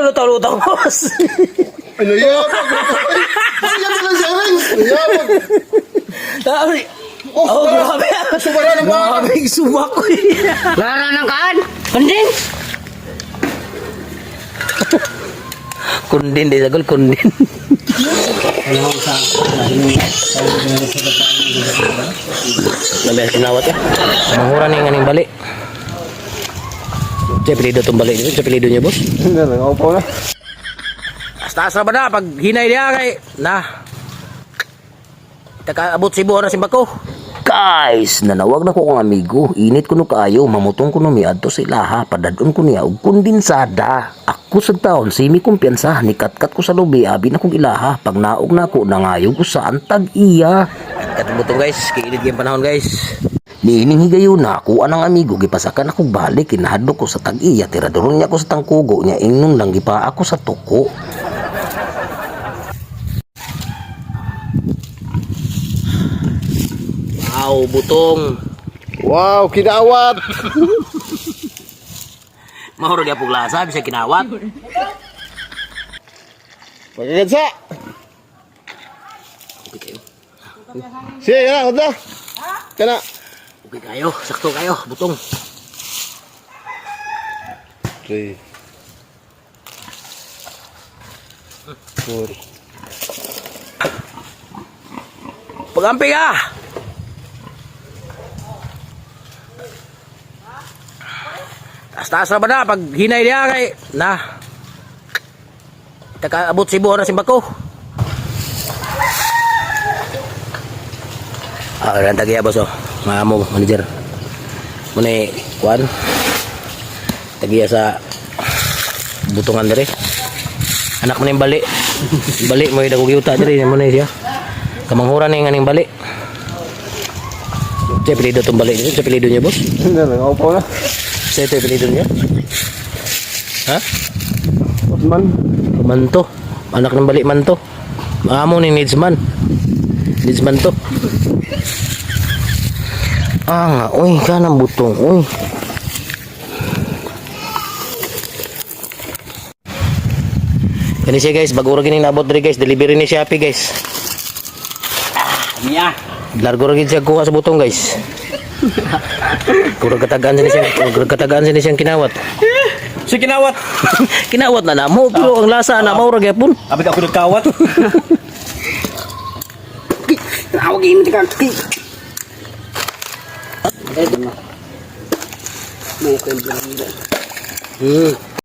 lutang-lutang, boss. Ano yan? Ano yan lang siya, Rings? Ano Dami. Oh, grabe. Sumara na ba? Grabe yung sumak ko eh. Lara ng kaan. Kundin. Kundin, di sagol, kundin. Nabiyas kinawat ya. Mangura na yung aning bali. Siya pilido itong bali nyo. Siya pilido niya, boss. Hindi lang, ako po na. Taas na ba na? Pag hinay niya kay... Na. Abot sibo na simba ko. Guys, nanawag na ko kong amigo. Init ko no kayo. Mamutong ko no miadto sa ilaha. Padadon ko niya. Og kondensada. Ako sa taon, simi kumpiyansa. Nikat-kat ko sa lobi. Abi na kong ilaha. Pag naog na ko, nangayog ko sa antag iya. Katubutong guys. Kiinit yung panahon guys. Niining higayon na ako anang amigo. Gipasakan ako balik. Kinahadlo ko sa tag iya. Tiradoron niya ako sa tangkugo niya. Ingnon lang gipa ako sa tuko. Wow, butong. Wow, kinawat. Mahuro di apog lasa, bisa kinawat. Pagkagansa. Okay kayo. Siya, yan, huwag Kana. Okay kayo, sakto kayo, butong. 3 4 Pagampi ka! Taas na ba na? Pag hinay niya kay... Na. Abot sibo na simba ko. Rang tagiya boss oh. Mga mo, manager. Muna kuan. Tagiya sa butungan dere. Anak mo na yung bali. Bali mo yung dagugyuta dere. Muna siya. Kamanghuran na yung aning bali. Siya pilido itong bali niya. Siya pilido niya boss. Hindi lang, ako po na. Siya ito yung pilido niya. Ha? Osman. Manto. Anak ng bali man to. Maamo ni Nidsman. Nidsman to. Nga, uy, kanang butong, uy. Kani siya guys, bago rin nabot rin guys, delivery ni Shopee guys. Niya. Largo rin siya kuha sa butong guys. Kurang katagaan siya siyang kinawat. Si kinawat. Kinawat na namo, pero ang lasa na maura gyapon. Abit ako nagkawat. Tawag ini ka. May ko